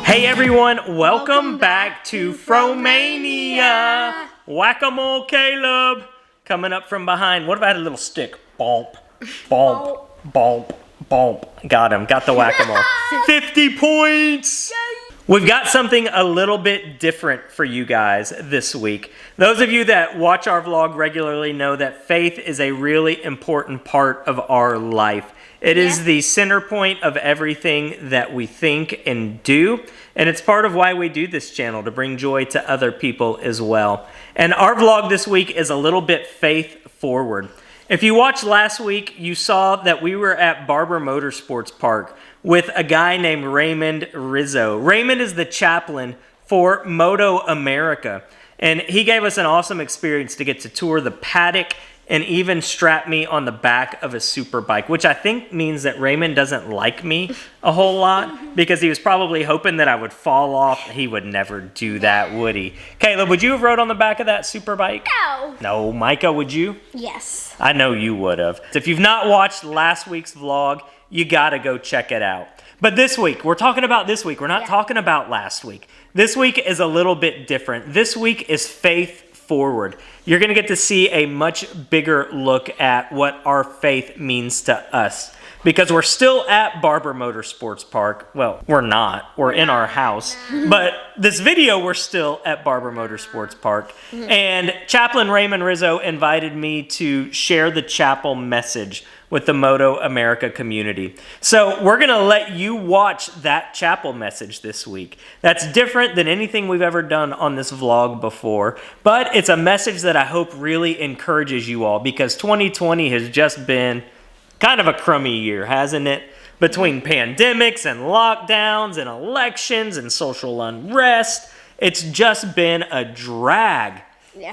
Hey everyone, welcome back to Fromania. Whack-a-mole Caleb coming up from behind. What if I had a little stick? Bump, bump, bump, bump. Got him, got the whack-a-mole. 50 points! We've got something a little bit different for you guys this week. Those of you that watch our vlog regularly know that faith is a really important part of our life. It is the center point of everything that we think and do, and it's part of why we do this channel, to bring joy to other people as well. And our vlog this week is a little bit faith forward. If you watched last week, you saw that we were at Barber Motorsports Park with a guy named Raymond Rizzo. Raymond is the chaplain for MotoAmerica, and he gave us an awesome experience to get to tour the paddock and even strap me on the back of a super bike, which I think means that Raymond doesn't like me a whole lot, because he was probably hoping that I would fall off. He would never do that, would he? Caleb, would you have rode on the back of that super bike? No. No. Micah, would you? Yes. I know you would have. If you've not watched last week's vlog, you gotta go check it out. But this week, we're talking about this week. We're not talking about last week. This week is a little bit different. This week is faith forward. You're going to get to see a much bigger look at what our faith means to us, because we're still at Barber Motorsports Park. Well, we're not. We're in our house. But this video, we're still at Barber Motorsports Park. And Chaplain Raymond Rizzo invited me to share the chapel message with the MotoAmerica community. So we're going to let you watch that chapel message this week. That's different than anything we've ever done on this vlog before, but it's a message that I hope really encourages you all, because 2020 has just been kind of a crummy year, hasn't it? Between pandemics and lockdowns and elections and social unrest, it's just been a drag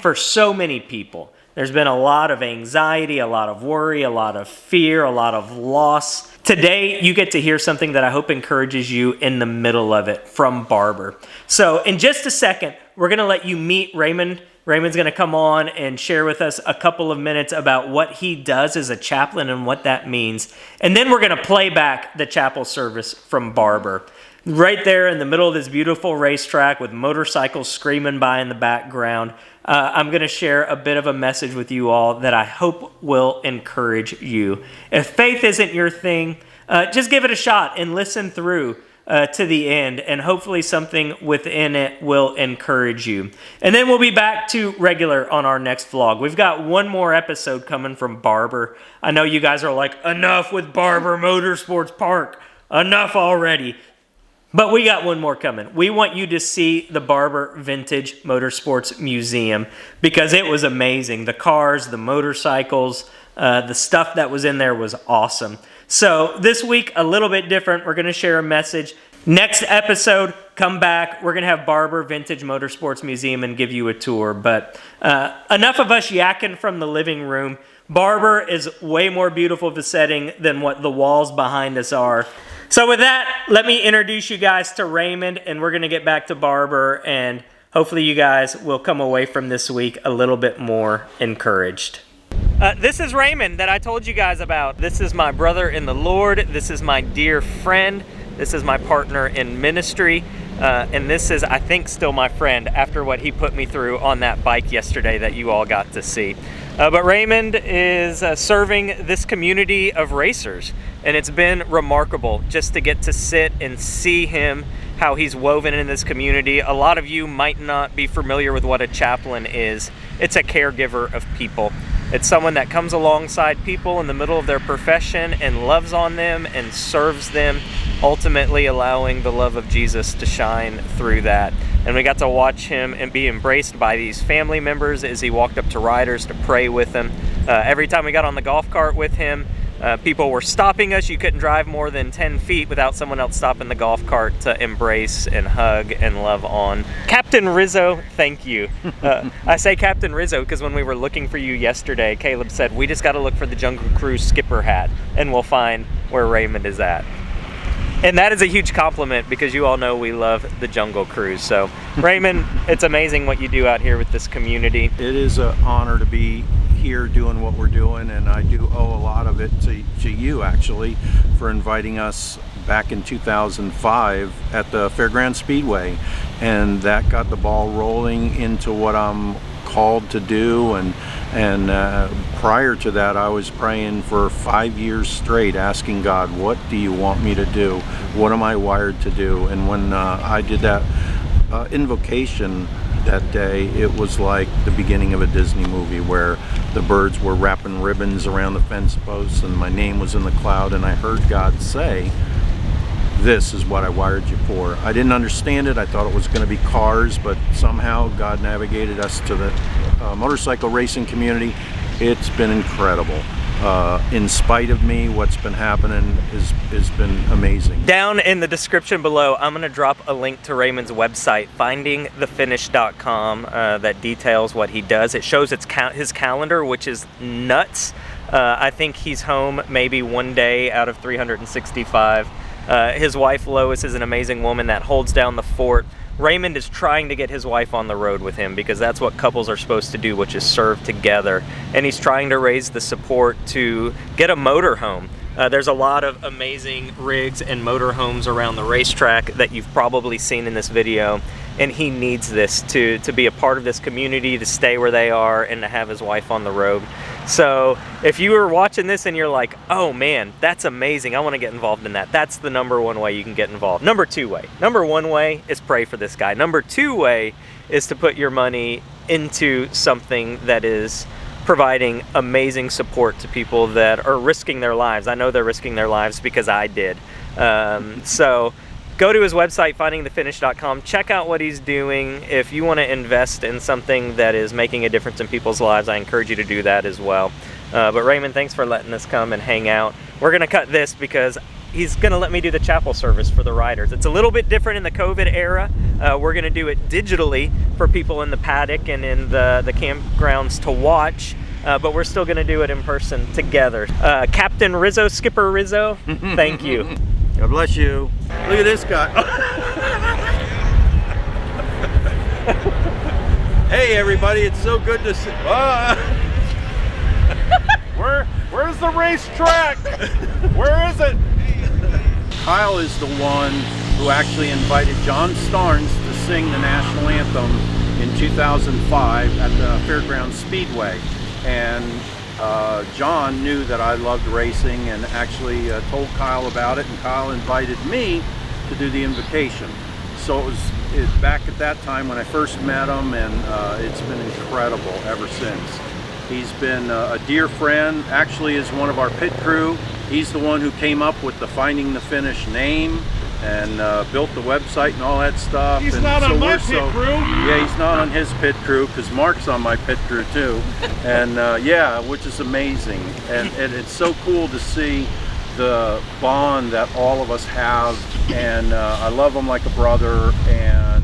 for so many people. There's been a lot of anxiety, a lot of worry, a lot of fear, a lot of loss. Today, you get to hear something that I hope encourages you in the middle of it from Barber. So in just a second, we're going to let you meet Raymond. Raymond's going to come on and share with us a couple of minutes about what he does as a chaplain and what that means. And then we're going to play back the chapel service from Barber. Right there in the middle of this beautiful racetrack with motorcycles screaming by in the background, I'm going to share a bit of a message with you all that I hope will encourage you. If faith isn't your thing, just give it a shot and listen through to the end, and hopefully something within it will encourage you. And then we'll be back to regular on our next vlog. We've got one more episode coming from Barber. I know you guys are like, enough with Barber Motorsports Park. Enough already. But we got one more coming. We want you to see the Barber Vintage Motorsports Museum, because it was amazing. The cars, the motorcycles, the stuff that was in there was awesome. So this week, a little bit different. We're going to share a message. Next episode, come back. We're going to have Barber Vintage Motorsports Museum and give you a tour. But enough of us yakking from the living room. Barber is way more beautiful of a setting than what the walls behind us are. So with that, let me introduce you guys to Raymond, and we're going to get back to Barber, and hopefully you guys will come away from this week a little bit more encouraged. This is Raymond that I told you guys about. This is my brother in the Lord. This is my dear friend. This is my partner in ministry. And this is, I think, still my friend after what he put me through on that bike yesterday that you all got to see. But Raymond is serving this community of racers, and it's been remarkable just to get to sit and see him, how he's woven in this community. A lot of you might not be familiar with what a chaplain is. It's a caregiver of people. It's someone that comes alongside people in the middle of their profession and loves on them and serves them, ultimately allowing the love of Jesus to shine through that. And we got to watch him and be embraced by these family members as he walked up to riders to pray with them. Every time we got on the golf cart with him, people were stopping us. You couldn't drive more than 10 feet without someone else stopping the golf cart to embrace and hug and love on. Captain Rizzo, thank you. I say Captain Rizzo because when we were looking for you yesterday, Caleb said, we just got to look for the Jungle Cruise skipper hat and we'll find where Raymond is at. And that is a huge compliment, because you all know we love the Jungle Cruise. So Raymond, it's amazing what you do out here with this community. It is an honor to be here doing what we're doing, and I do owe a lot of it to you, actually, for inviting us back in 2005 at the Fairground Speedway, and that got the ball rolling into what I'm called to do. And prior to that, I was praying for 5 years straight, asking God, what do you want me to do? What am I wired to do? And when I did that invocation that day, it was like the beginning of a Disney movie, where the birds were wrapping ribbons around the fence posts and my name was in the cloud, and I heard God say, this is what I wired you for. I didn't understand it. I thought it was going to be cars, but somehow God navigated us to the motorcycle racing community. It's been incredible. In spite of me, what's been happening has been amazing. Down in the description below, I'm going to drop a link to Raymond's website, findingthefinish.com, that details what he does. It shows his calendar, which is nuts. I think he's home maybe one day out of 365. His wife Lois is an amazing woman that holds down the fort. Raymond is trying to get his wife on the road with him, because that's what couples are supposed to do, which is serve together. And he's trying to raise the support to get a motorhome. There's a lot of amazing rigs and motorhomes around the racetrack that you've probably seen in this video, and he needs this to be a part of this community, to stay where they are, and to have his wife on the road. So if you were watching this and you're like, oh man, that's amazing, I want to get involved in that, that's the number one way you can get involved. Number one way is pray for this guy. Number two way is to put your money into something that is providing amazing support to people that are risking their lives. I know they're risking their lives because I did. So go to his website, findingthefinish.com. Check out what he's doing. If you want to invest in something that is making a difference in people's lives, I encourage you to do that as well. But Raymond, thanks for letting us come and hang out. We're going to cut this because he's going to let me do the chapel service for the riders. It's a little bit different in the COVID era. We're going to do it digitally for people in the paddock and in the campgrounds to watch. But we're still going to do it in person together. Captain Rizzo, Skipper Rizzo, thank you. God bless you. Look at this guy. Hey everybody, it's so good to see. Where's the racetrack? Where is it? Kyle is the one who actually invited John Starnes to sing the national anthem in 2005 at the Fairground Speedway. And John knew that I loved racing and actually told Kyle about it, and Kyle invited me to do the invocation. So it was back at that time when I first met him, and it's been incredible ever since. He's been a dear friend, actually is one of our pit crew. He's the one who came up with the Finding the Finish name and built the website and all that stuff. He's and not so on my pit crew. Yeah, he's not on his pit crew, because Mark's on my pit crew too. And yeah, which is amazing. And it's so cool to see the bond that all of us have. And I love him like a brother, and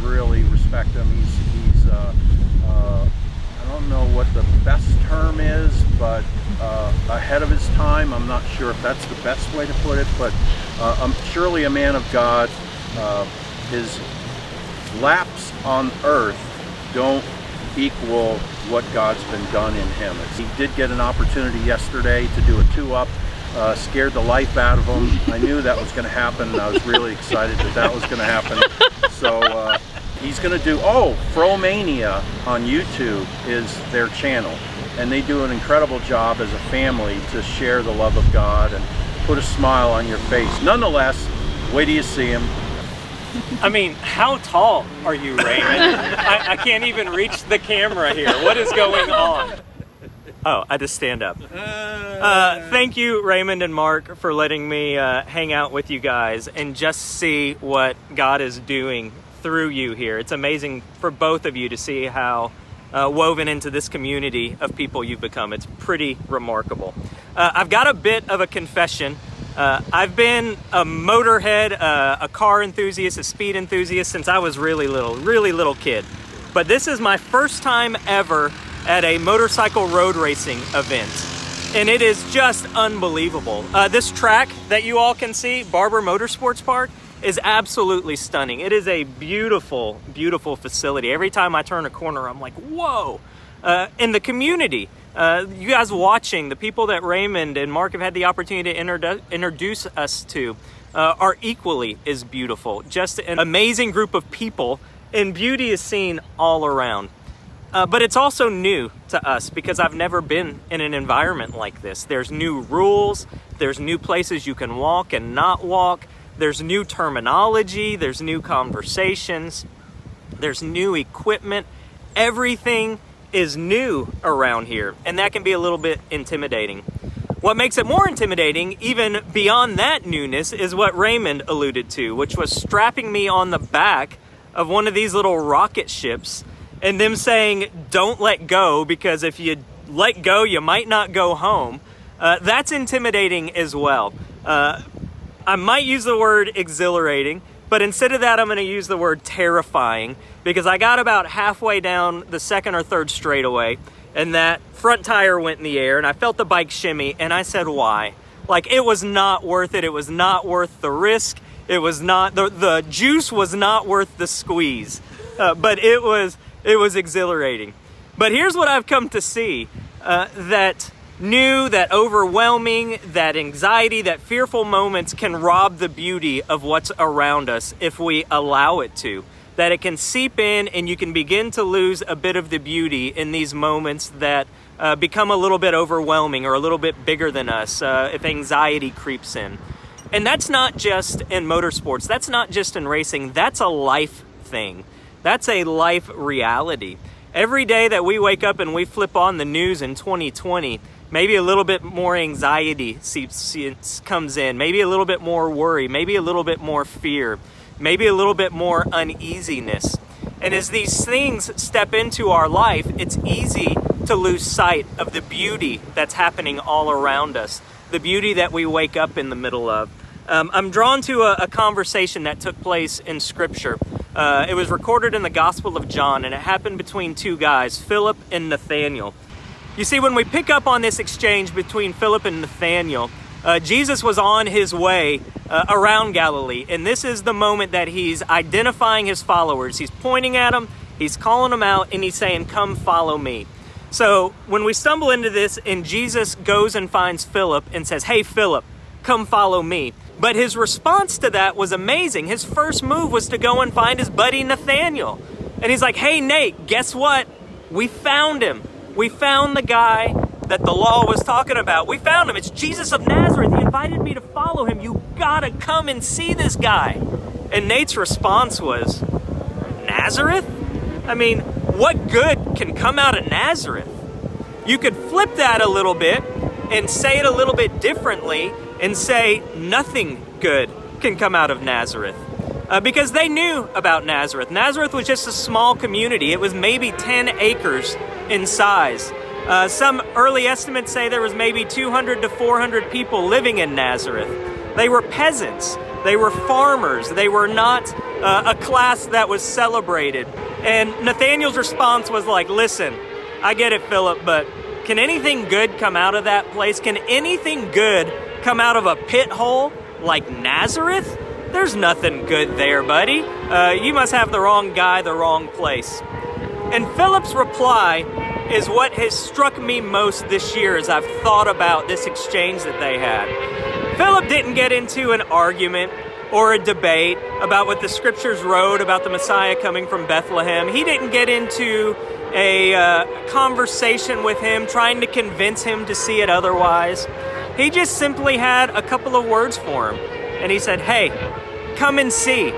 really respect him. He's I don't know what the best term is, but ahead of his time. I'm not sure if that's the best way to put it, but I'm surely a man of God. His laps on earth don't equal what God's been done in him. He did get an opportunity yesterday to do a two-up, scared the life out of him. I knew that was going to happen, and I was really excited that was going to happen. So he's going to do, Fromania on YouTube is their channel, and they do an incredible job as a family to share the love of God and put a smile on your face. Nonetheless, wait till you see him. I mean, how tall are you, Raymond? I can't even reach the camera here. What is going on? Oh, I just stand up. Thank you, Raymond and Mark, for letting me hang out with you guys and just see what God is doing through you here. It's amazing for both of you to see how woven into this community of people you've become. It's pretty remarkable. I've got a bit of a confession. I've been a motorhead, a car enthusiast, a speed enthusiast since I was really little kid. But this is my first time ever at a motorcycle road racing event, and it is just unbelievable. This track that you all can see, Barber Motorsports Park, is absolutely stunning. It is a beautiful, beautiful facility. Every time I turn a corner, I'm like, whoa. And the community You guys watching, the people that Raymond and Mark have had the opportunity to introduce us to are equally as beautiful. Just an amazing group of people, and beauty is seen all around. But it's also new to us because I've never been in an environment like this. There's new rules, there's new places you can walk and not walk, there's new terminology, there's new conversations, there's new equipment. Everything is new around here, and that can be a little bit intimidating. What makes it more intimidating, even beyond that newness, is what Raymond alluded to, which was strapping me on the back of one of these little rocket ships and them saying, don't let go, because if you let go, you might not go home. That's intimidating as well. I might use the word exhilarating, but instead of that, I'm going to use the word terrifying, because I got about halfway down the second or third straightaway, and that front tire went in the air, and I felt the bike shimmy, and I said, why? Like, it was not worth it. It was not worth the risk. It was not, the juice was not worth the squeeze, but it was exhilarating. But here's what I've come to see, that new, that overwhelming, that anxiety, that fearful moments can rob the beauty of what's around us if we allow it to. That it can seep in and you can begin to lose a bit of the beauty in these moments that become a little bit overwhelming or a little bit bigger than us if anxiety creeps in. And that's not just in motorsports, that's not just in racing, that's a life thing. That's a life reality. Every day that we wake up and we flip on the news in 2020, maybe a little bit more anxiety comes in, maybe a little bit more worry, maybe a little bit more fear, maybe a little bit more uneasiness. And as these things step into our life, it's easy to lose sight of the beauty that's happening all around us, the beauty that we wake up in the middle of. I'm drawn to a conversation that took place in Scripture. It was recorded in the Gospel of John, and it happened between two guys, Philip and Nathaniel. You see, when we pick up on this exchange between Philip and Nathaniel, Jesus was on his way around Galilee, and this is the moment that he's identifying his followers. He's pointing at them, he's calling them out, and he's saying, come follow me. So when we stumble into this, and Jesus goes and finds Philip and says, hey, Philip, come follow me. But his response to that was amazing. His first move was to go and find his buddy Nathaniel. And he's like, hey, Nate, guess what? We found him. We found the guy that the law was talking about. We found him. It's Jesus of Nazareth. He invited me to follow him. You gotta come and see this guy. And Nate's response was, Nazareth? I mean, what good can come out of Nazareth? You could flip that a little bit and say it a little bit differently and say nothing good can come out of Nazareth. Because they knew about Nazareth. Nazareth was just a small community. It was maybe 10 acres in size. Some early estimates say there was maybe 200 to 400 people living in Nazareth. They were peasants. They were farmers. They were not a class that was celebrated. And Nathaniel's response was like, listen, I get it, Philip, but can anything good come out of that place? Can anything good come out of a pit hole like Nazareth? There's nothing good there, buddy. You must have the wrong guy, the wrong place. And Philip's reply is what has struck me most this year as I've thought about this exchange that they had. Philip didn't get into an argument or a debate about what the scriptures wrote about the Messiah coming from Bethlehem. He didn't get into a conversation with him, trying to convince him to see it otherwise. He just simply had a couple of words for him. And he said, hey, come and see.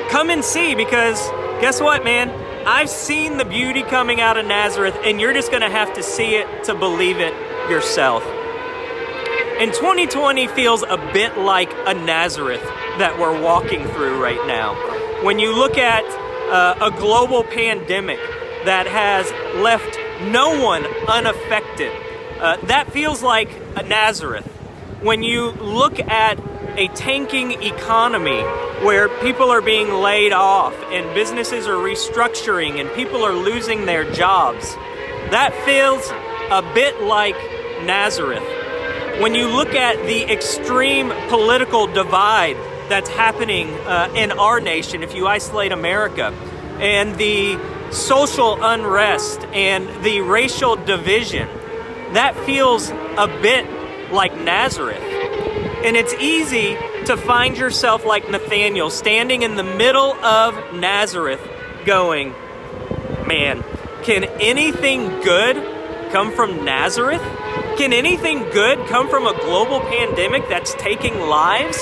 Come and see, because guess what, man? I've seen the beauty coming out of Nazareth, and you're just going to have to see it to believe it yourself. And 2020 feels a bit like a Nazareth that we're walking through right now. When you look at a global pandemic that has left no one unaffected, that feels like a Nazareth. When you look at a tanking economy where people are being laid off and businesses are restructuring and people are losing their jobs, that feels a bit like Nazareth. When you look at the extreme political divide that's happening in our nation, if you isolate America, and the social unrest and the racial division, that feels a bit like Nazareth. And it's easy to find yourself like Nathaniel, standing in the middle of Nazareth going, man, can anything good come from Nazareth? Can anything good come from a global pandemic that's taking lives?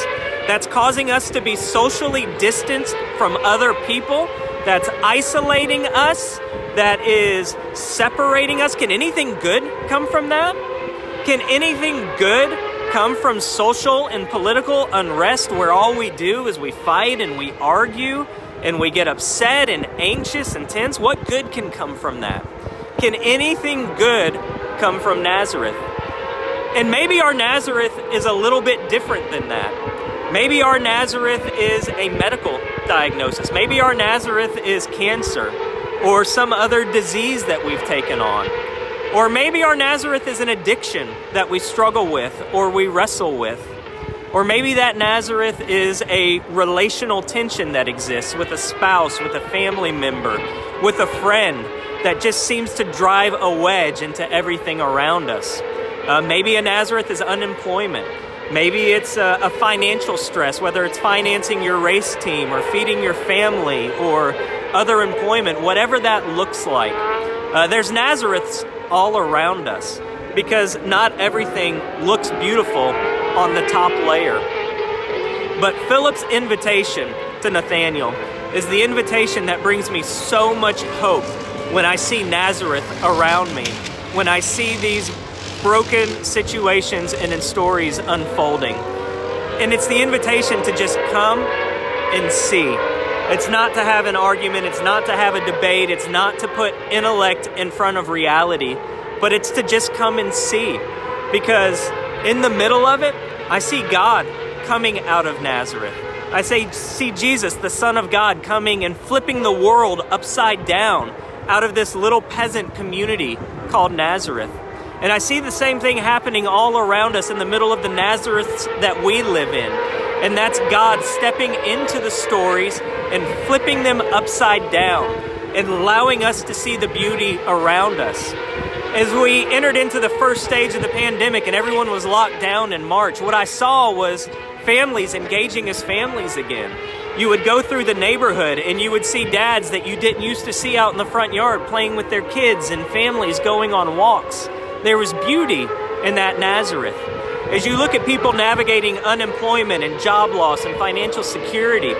That's causing us to be socially distanced from other people? That's isolating us? That is separating us? Can anything good come from that? Can anything good come from social and political unrest where all we do is we fight and we argue and we get upset and anxious and tense? What good can come from that? Can anything good come from Nazareth? And maybe our Nazareth is a little bit different than that. Maybe our Nazareth is a medical diagnosis. Maybe our Nazareth is cancer or some other disease that we've taken on. Or maybe our Nazareth is an addiction that we struggle with or we wrestle with. Or maybe that Nazareth is a relational tension that exists with a spouse, with a family member, with a friend that just seems to drive a wedge into everything around us. Maybe a Nazareth is unemployment. Maybe it's a financial stress, whether it's financing your race team or feeding your family or other employment, whatever that looks like. There's Nazareths all around us because not everything looks beautiful on the top layer. But Philip's invitation to Nathaniel is the invitation that brings me so much hope when I see Nazareth around me, when I see these broken situations and in stories unfolding. And it's the invitation to just come and see. It's not to have an argument, it's not to have a debate, it's not to put intellect in front of reality, but it's to just come and see. Because in the middle of it, I see God coming out of Nazareth. I see Jesus, the Son of God, coming and flipping the world upside down out of this little peasant community called Nazareth. And I see the same thing happening all around us in the middle of the Nazareths that we live in. And that's God stepping into the stories and flipping them upside down and allowing us to see the beauty around us. As we entered into the first stage of the pandemic and everyone was locked down in March, what I saw was families engaging as families again. You would go through the neighborhood and you would see dads that you didn't used to see out in the front yard playing with their kids and families going on walks. There was beauty in that Nazareth. As you look at people navigating unemployment and job loss and financial security,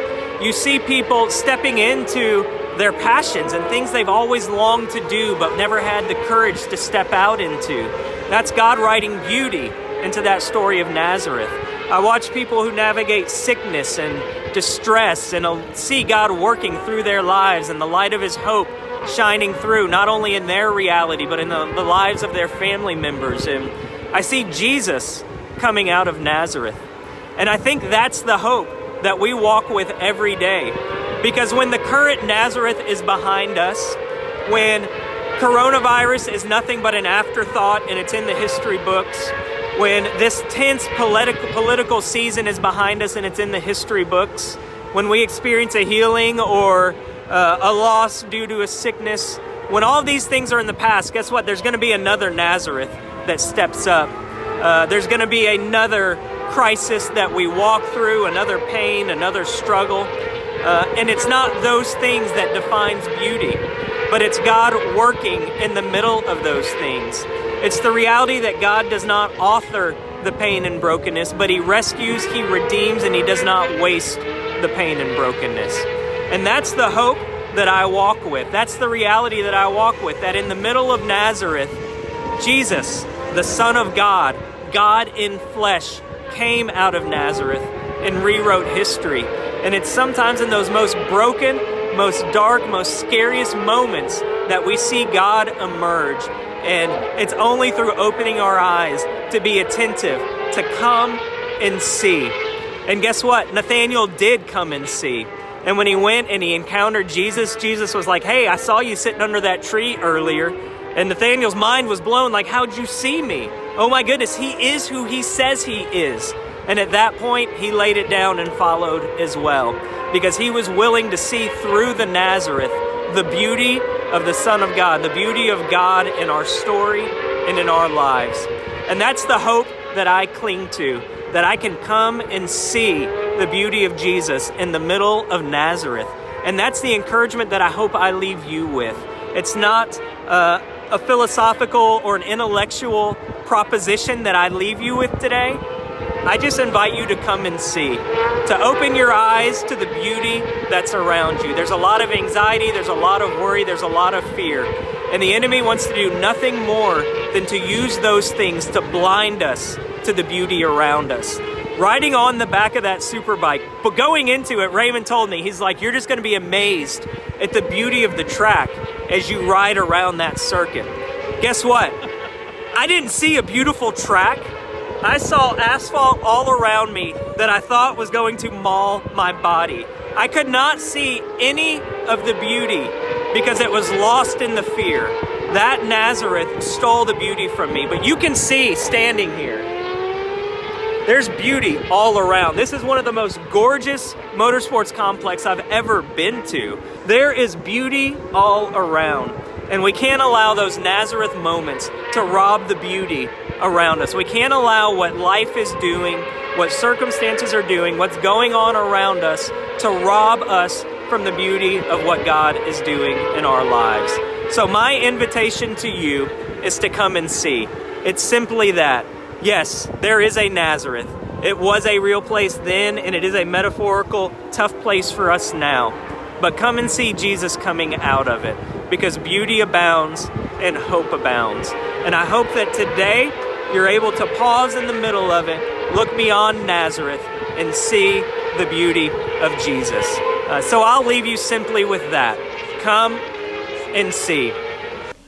you see people stepping into their passions and things they've always longed to do but never had the courage to step out into. That's God writing beauty into that story of Nazareth. I watch people who navigate sickness and distress and see God working through their lives and the light of His hope shining through, not only in their reality, but in the lives of their family members. And I see Jesus coming out of Nazareth. And I think that's the hope that we walk with every day. Because when the current Nazareth is behind us, when coronavirus is nothing but an afterthought and it's in the history books, when this tense political season is behind us and it's in the history books, when we experience a healing or a loss due to a sickness, when all these things are in the past, guess what? There's going to be another Nazareth that steps up. There's going to be another crisis that we walk through, another pain, another struggle. And it's not those things that defines beauty, but it's God working in the middle of those things. It's the reality that God does not author the pain and brokenness, but He rescues, He redeems, and He does not waste the pain and brokenness. And that's the hope that I walk with. That's the reality that I walk with, that in the middle of Nazareth, Jesus, the Son of God, God in flesh, came out of Nazareth and rewrote history. And it's sometimes in those most broken, most dark, most scariest moments that we see God emerge. And it's only through opening our eyes to be attentive, to come and see. And guess what? Nathaniel did come and see. And when he went and he encountered Jesus, Jesus was like, hey, I saw you sitting under that tree earlier. And Nathaniel's mind was blown, like, how'd you see me? Oh my goodness, He is who He says He is. And at that point, he laid it down and followed as well, because he was willing to see through the Nazareth the beauty of the Son of God, the beauty of God in our story and in our lives. And that's the hope that I cling to, that I can come and see the beauty of Jesus in the middle of Nazareth. And that's the encouragement that I hope I leave you with. It's not a philosophical or an intellectual proposition that I leave you with today. I just invite you to come and see, to open your eyes to the beauty that's around you. There's a lot of anxiety, there's a lot of worry, there's a lot of fear. And the enemy wants to do nothing more than to use those things to blind us to the beauty around us. Riding on the back of that super bike, but going into it, Raymond told me, he's like, you're just going to be amazed at the beauty of the track as you ride around that circuit. Guess what? I didn't see a beautiful track. I saw asphalt all around me that I thought was going to maul my body. I could not see any of the beauty because it was lost in the fear. That Nazareth stole the beauty from me. But you can see standing here, there's beauty all around. This is one of the most gorgeous motorsports complex I've ever been to. There is beauty all around. And we can't allow those Nazareth moments to rob the beauty around us. We can't allow what life is doing, what circumstances are doing, what's going on around us to rob us from the beauty of what God is doing in our lives. So my invitation to you is to come and see. It's simply that. Yes, there is a Nazareth. It was a real place then, and it is a metaphorical, tough place for us now. But come and see Jesus coming out of it, because beauty abounds and hope abounds. And I hope that today you're able to pause in the middle of it, look beyond Nazareth, and see the beauty of Jesus. So I'll leave you simply with that. Come and see.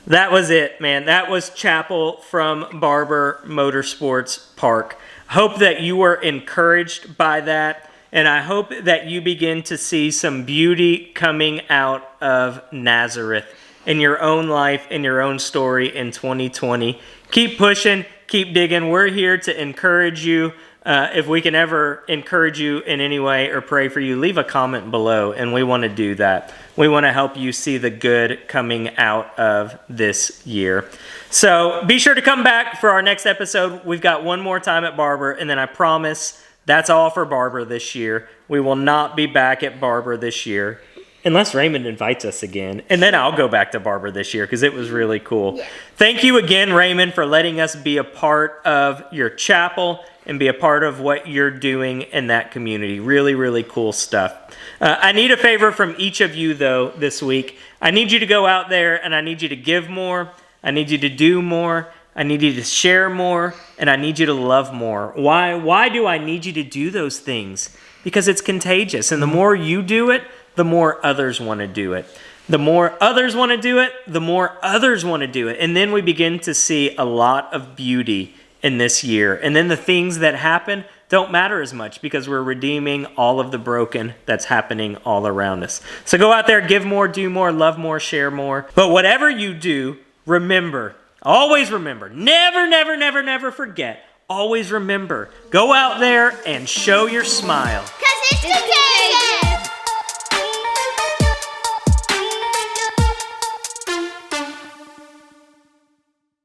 That was it, man. That was Chapel from Barber Motorsports Park. Hope that you were encouraged by that. And I hope that you begin to see some beauty coming out of Nazareth in your own life, in your own story in 2020. Keep pushing, keep digging. We're here to encourage you. If we can ever encourage you in any way or pray for you, leave a comment below, and we want to do that. We want to help you see the good coming out of this year. So be sure to come back for our next episode. We've got one more time at Barber, and then I promise that's all for Barber this year. We will not be back at Barber this year unless Raymond invites us again. And then I'll go back to Barber this year because it was really cool. Yeah. Thank you again, Raymond, for letting us be a part of your chapel and be a part of what you're doing in that community. Really, really cool stuff. I need a favor from each of you, though, this week. I need you to go out there and I need you to give more. I need you to do more. I need you to share more, and I need you to love more. Why do I need you to do those things? Because it's contagious, and the more you do it, the more others want to do it. The more others want to do it, the more others want to do it. And then we begin to see a lot of beauty in this year. And then the things that happen don't matter as much because we're redeeming all of the broken that's happening all around us. So go out there, give more, do more, love more, share more. But whatever you do, remember, always remember, never, never, never, never forget. Always remember, go out there and show your smile. 'Cause it's okay.